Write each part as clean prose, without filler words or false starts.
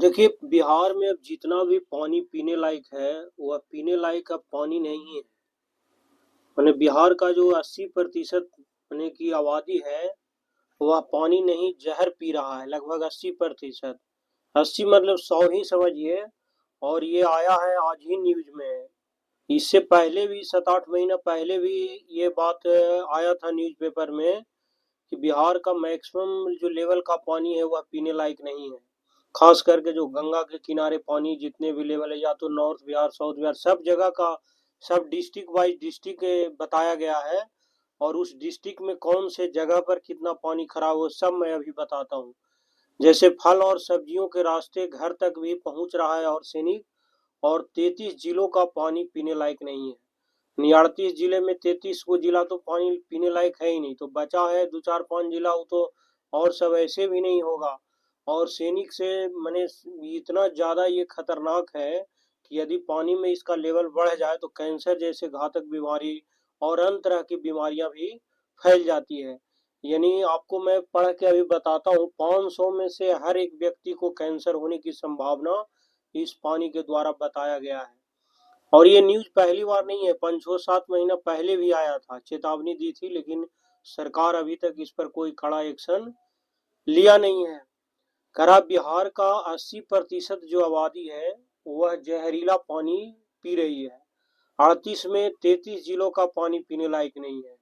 देखिए, बिहार में अब जितना भी पानी पीने लायक है, वह पीने लायक अब पानी नहीं है। माने बिहार का जो 80% माने की आबादी है, वह पानी नहीं जहर पी रहा है, लगभग 80%। 80 मतलब 100 ही समझिए। और ये आया है आज ही न्यूज में। इससे पहले भी 7-8 महीना पहले भी ये बात आया था न्यूज़पेपर में कि बिहार का मैक्सिमम जो लेवल का पानी है वह पीने लायक नहीं है। खास करके जो गंगा के किनारे पानी जितने भी लेवल है, या तो नॉर्थ बिहार, साउथ बिहार, सब जगह का, सब डिस्ट्रिक्ट वाइज डिस्ट्रिक्ट बताया गया है। और उस डिस्ट्रिक्ट में कौन से जगह पर कितना पानी खराब हो, सब मैं अभी बताता हूँ। जैसे फल और सब्जियों के रास्ते घर तक भी पहुंच रहा है आर्सेनिक। और 33 जिलों का पानी पीने लायक नहीं है। 38 जिले में 33 को जिला तो पानी पीने लायक है ही नहीं, तो बचा है 2-4-5 जिला, वो तो और सब ऐसे भी नहीं होगा। और सैनिक से मैंने इतना ज्यादा ये खतरनाक है कि यदि पानी में इसका लेवल बढ़ जाए तो कैंसर जैसे घातक बीमारी और अन्य तरह की बीमारियां भी फैल जाती है। यानी आपको मैं पढ़ के अभी बताता हूँ, 500 में से हर एक व्यक्ति को कैंसर होने की संभावना इस पानी के द्वारा बताया गया है। और ये न्यूज पहली बार नहीं है, 5-6-7 महीना पहले भी आया था, चेतावनी दी थी, लेकिन सरकार अभी तक इस पर कोई कड़ा एक्शन लिया नहीं है। करा बिहार का 80% जो आबादी है वह जहरीला पानी पी रही है। 38 में 33 जिलों का पानी पीने लायक नहीं है।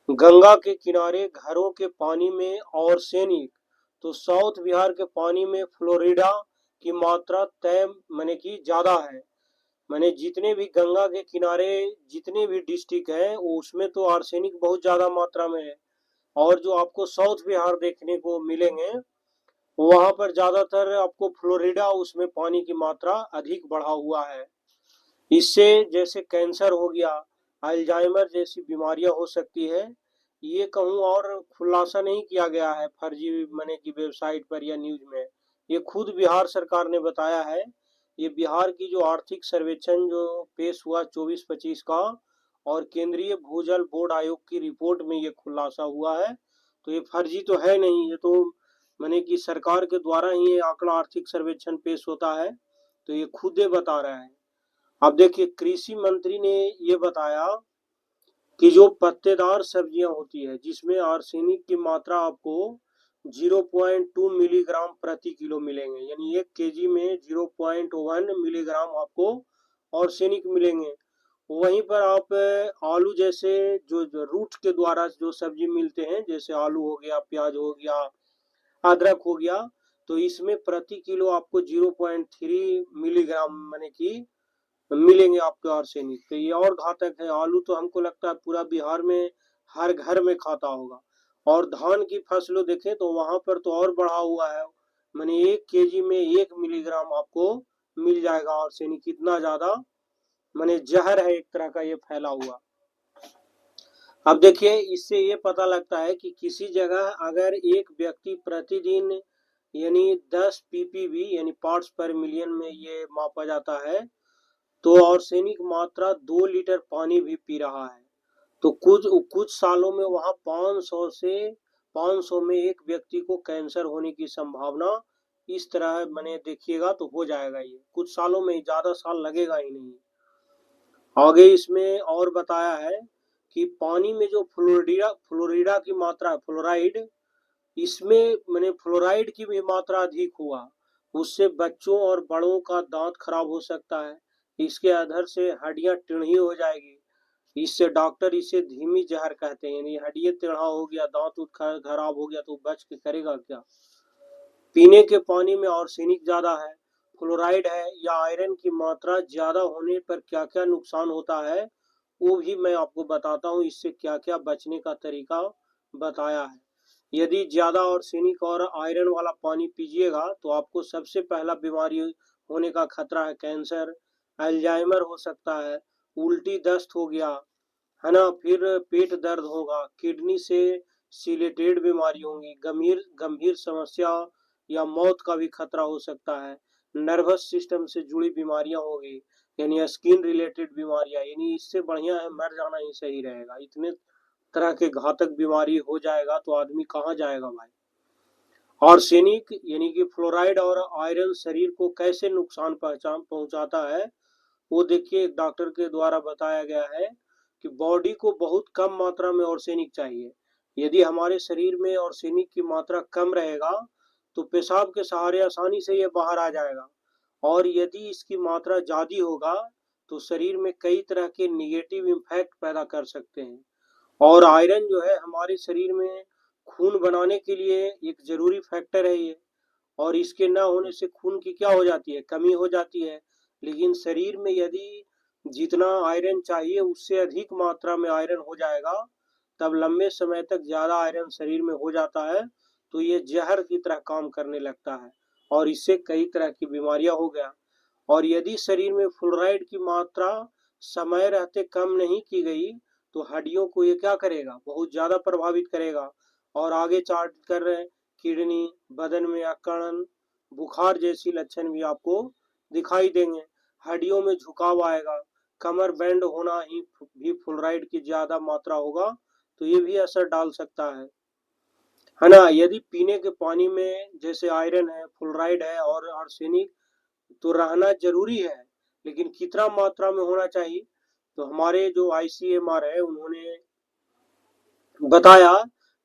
गंगा के किनारे घरों के पानी में और सैनिक, तो साउथ बिहार के पानी में फ्लोरिडा की मात्रा तय माने की ज्यादा है। मैंने जितने भी गंगा के किनारे जितने भी डिस्ट्रिक्ट है उसमें तो आर्सेनिक बहुत ज्यादा मात्रा में है। और जो आपको साउथ बिहार देखने को मिलेंगे, वहां पर ज्यादातर आपको फ्लोरिडा, उसमें पानी की मात्रा अधिक बढ़ा हुआ है। इससे जैसे कैंसर हो गया, अल्जाइमर जैसी बीमारियां हो सकती है। ये कहूँ और खुलासा नहीं किया गया है फर्जी मने की वेबसाइट पर या न्यूज में। ये खुद बिहार सरकार ने बताया है। ये बिहार की जो आर्थिक सर्वेक्षण जो पेश हुआ 24-25 का, और केंद्रीय भूजल बोर्ड आयोग की रिपोर्ट में ये खुलासा हुआ है। तो ये फर्जी तो है नहीं, ये तो माने कि सरकार के द्वारा ही ये आंकड़ा आर्थिक सर्वेक्षण पेश होता है, तो ये खुद ही बता रहा है। अब देखिए, कृषि मंत्री ने ये बताया कि जो पत्तेदार सब्जियां होती है जिसमें आर्सेनिक की मात्रा आपको 0.2 मिलीग्राम प्रति किलो मिलेंगे, यानी 1 केजी में 0.1 मिलीग्राम आपको आर्सेनिक मिलेंगे। वहीं पर आप आलू जैसे जो रूट के द्वारा जो सब्जी मिलते हैं, जैसे आलू हो गया, प्याज हो गया, अदरक हो गया, तो इसमें प्रति किलो आपको 0.3 मिलीग्राम माने की मिलेंगे आपको आर्सेनिक। तो ये और घातक है। आलू तो हमको लगता है पूरा बिहार में हर घर में खाता होगा। और धान की फसलों देखें तो वहां पर तो और बढ़ा हुआ है, माने 1 केजी में 1 मिलीग्राम आपको मिल जाएगा आर्सेनिक। कितना ज्यादा माने जहर है एक तरह का ये फैला हुआ। अब देखिए, इससे ये पता लगता है कि किसी जगह अगर एक व्यक्ति प्रतिदिन यानी 10 पीपीवी यानी पार्ट्स पर मिलियन में ये मापा जाता है, तो आर्सेनिक मात्रा 2 लीटर पानी भी पी रहा है, तो कुछ कुछ सालों में वहां 500 में एक व्यक्ति को कैंसर होने की संभावना इस तरह मैंने देखिएगा तो हो जाएगा। ये कुछ सालों में, ज्यादा साल लगेगा ही नहीं। आगे इसमें और बताया है कि पानी में जो फ्लोरिडा फ्लोरिडा की मात्रा है, फ्लोराइड, इसमें मैंने फ्लोराइड की भी मात्रा अधिक हुआ। उससे बच्चों और बड़ों का दांत खराब हो सकता है। इसके अधर से हड्डियां टेढ़ी हो जाएगी। इससे डॉक्टर इसे धीमी जहर कहते हैं, यानी हड्डी टेढ़ा हो गया, दांत खराब हो गया तो बच के करेगा क्या। पीने के पानी में आर्सेनिक ज्यादा है, फ्लोराइड है या आयरन की मात्रा ज्यादा होने पर क्या क्या नुकसान होता है, वो भी मैं आपको बताता हूँ। इससे क्या क्या बचने का तरीका बताया है। यदि ज्यादा आर्सेनिक और आयरन वाला पानी पीजिएगा तो आपको सबसे पहला बीमारी होने का खतरा है कैंसर, अल्जाइमर हो सकता है, उल्टी दस्त हो गया, है ना, फिर पेट दर्द होगा, किडनी से सिलेटेड बीमारी होंगी, गंभीर गंभीर समस्या या मौत का भी खतरा हो सकता है। नर्वस सिस्टम से जुड़ी बीमारियां होगी, यानी स्किन रिलेटेड बीमारियां, यानी इससे बढ़िया है मर जाना ही सही रहेगा। इतने तरह के घातक बीमारी हो जाएगा तो आदमी कहाँ जाएगा भाई। आर्सेनिक यानी कि फ्लोराइड और आयरन शरीर को कैसे नुकसान पहुंचाता है, वो देखिए एक डॉक्टर के द्वारा बताया गया है कि बॉडी को बहुत कम मात्रा में आर्सेनिक चाहिए। यदि हमारे शरीर में आर्सेनिक की मात्रा कम रहेगा तो पेशाब के सहारे आसानी से ये बाहर आ जाएगा, और यदि इसकी मात्रा ज्यादा होगा तो शरीर में कई तरह के निगेटिव इम्पैक्ट पैदा कर सकते हैं। और आयरन जो है हमारे शरीर में खून बनाने के लिए एक जरूरी फैक्टर है ये, और इसके न होने से खून की क्या हो जाती है, कमी हो जाती है। लेकिन शरीर में यदि जितना आयरन चाहिए उससे अधिक मात्रा में आयरन हो जाएगा, तब लंबे समय तक ज्यादा आयरन शरीर में हो जाता है तो ये जहर की तरह काम करने लगता है, और इससे कई तरह की बीमारियां हो गया। और यदि शरीर में फ्लोराइड की मात्रा समय रहते कम नहीं की गई तो हड्डियों को ये क्या करेगा, बहुत ज्यादा प्रभावित करेगा। और आगे चार्ट कर रहे हैं, किडनी, बदन में अकड़न, बुखार जैसी लक्षण भी आपको दिखाई देंगे। हड्डियों में झुकाव आएगा, कमर बैंड होना ही भी फ्लोराइड की ज्यादा मात्रा होगा तो ये भी असर डाल सकता है ना। यदि पीने के पानी में जैसे आयरन है, फ्लोराइड है और आर्सेनिक तो रहना जरूरी है, लेकिन कितना मात्रा में होना चाहिए, तो हमारे जो ICMR है उन्होंने बताया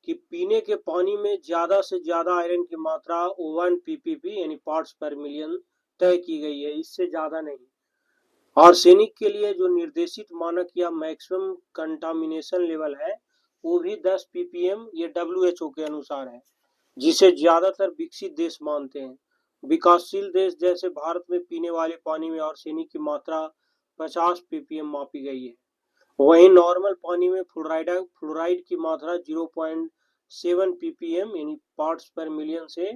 कि पीने के पानी में ज्यादा से ज्यादा आयरन की मात्रा 1 ppb यानी पार्ट्स पर मिलियन तय की गई है, इससे ज्यादा नहीं। आर्सेनिक के लिए जो निर्देशित मानक या मैक्सिमम कंटामिनेशन लेवल है वो भी 10 ppm ये WHO के अनुसार है, जिसे ज्यादातर विकसित देश मानते हैं। विकासशील देश जैसे भारत में पीने वाले पानी में आर्सेनिक की मात्रा 50 ppm मापी गई है। वहीं नॉर्मल पानी में फ्लोराइड की मात्रा 0.7 ppm यानी पार्ट्स पर मिलियन से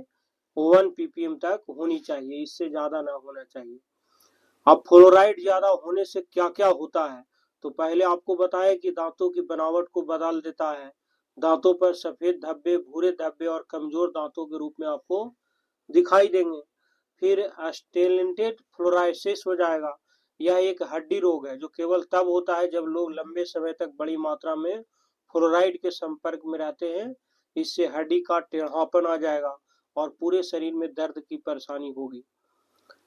1 ppm तक होनी चाहिए, इससे ज्यादा ना होना चाहिए। अब फ्लोराइड ज्यादा होने से क्या क्या होता है, तो पहले आपको बताया कि दांतों की बनावट को बदल देता है। दांतों पर सफेद धब्बे, भूरे धब्बे और कमजोर दांतों के रूप में आपको दिखाई देंगे। फिर स्टेलेंटेड फ्लोराइसिस हो जाएगा। यह एक हड्डी रोग है जो केवल तब होता है जब लोग लंबे समय तक बड़ी मात्रा में फ्लोराइड के संपर्क में रहते हैं। इससे हड्डी का टेढ़ापन आ जाएगा और पूरे शरीर में दर्द की परेशानी होगी,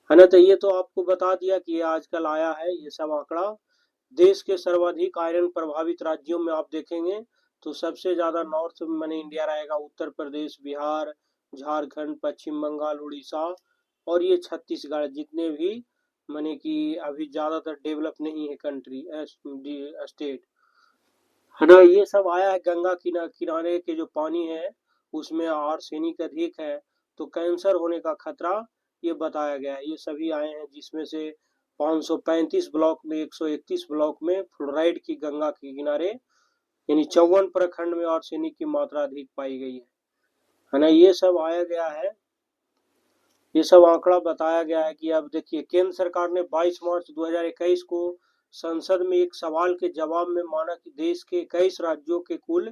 है ना। तो ये तो आपको बता दिया कि ये आजकल आया है ये सब आंकड़ा। देश के सर्वाधिक आयरन प्रभावित राज्यों में आप देखेंगे तो सबसे ज्यादा नॉर्थ में इंडिया रहेगा, उत्तर प्रदेश, बिहार, झारखंड, पश्चिम बंगाल, उड़ीसा और ये छत्तीसगढ़, जितने भी माने कि अभी ज्यादातर डेवलप नहीं है कंट्री स्टेट, है ना। ये सब आया है। गंगा किनारे के जो पानी है उसमें आर्सेनिक अधिक है तो कैंसर होने का खतरा ये बताया गया है। ये सभी आए हैं जिसमें से 535 ब्लॉक में 131 ब्लॉक में फ्लोराइड की गंगा के किनारे यानी 54 प्रखंड में आर्सेनिक की मात्रा अधिक पाई गई है ना। ये सब आया गया है, ये सब आंकड़ा बताया गया है कि अब देखिए केंद्र सरकार ने 22 मार्च 2021 को संसद में एक सवाल के जवाब में माना कि देश के 21 राज्यों के कुल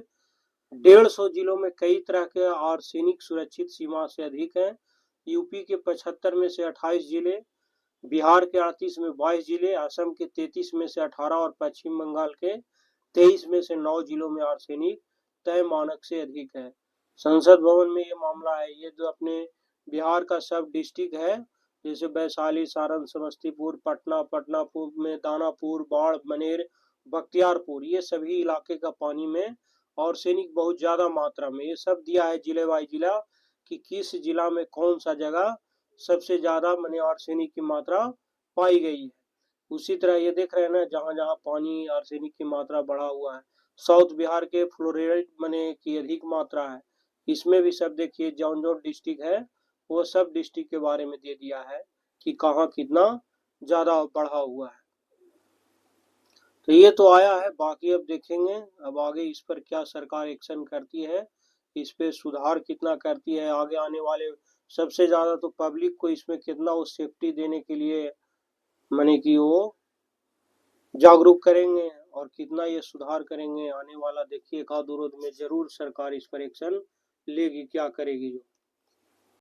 150 जिलों में कई तरह के आर्सेनिक सुरक्षित सीमा से अधिक है। यूपी के 75 में से 28 जिले, बिहार के 38 में 22 जिले, असम के 33 में से 18 और पश्चिम बंगाल के 23 में से 9 जिलों में आर्सेनिक तय मानक से अधिक है। संसद भवन में ये मामला है। ये जो अपने बिहार का सब डिस्ट्रिक्ट है जैसे वैशाली, सारण, समस्तीपुर, पटना, पटनापुर में दानापुर, बाढ़, मनेर, बख्तियारपुर, ये सभी इलाके का पानी में आर्सेनिक बहुत ज्यादा मात्रा में, ये सब दिया है जिले वाई जिला कि किस जिला में कौन सा जगह सबसे ज्यादा माने आर्सेनिक की मात्रा पाई गई है। उसी तरह ये देख रहे हैं ना जहाँ जहाँ पानी आर्सेनिक की मात्रा बढ़ा हुआ है, साउथ बिहार के फ्लोराइड माने की अधिक मात्रा है। इसमें भी सब देखिए जौन जौन डिस्ट्रिक्ट है वो सब डिस्ट्रिक्ट के बारे में दे दिया है कि कहाँ कितना ज्यादा बढ़ा हुआ है। तो ये तो आया है, बाकी अब देखेंगे अब आगे इस पर क्या सरकार एक्शन करती है, इस पे सुधार कितना करती है आगे आने वाले। सबसे ज्यादा तो पब्लिक को इसमें कितना वो सेफ्टी देने के लिए माने कि वो जागरूक करेंगे और कितना ये सुधार करेंगे आने वाला। देखिए एक आध दो रोज में जरूर सरकार इस पर एक्शन लेगी, क्या करेगी जो।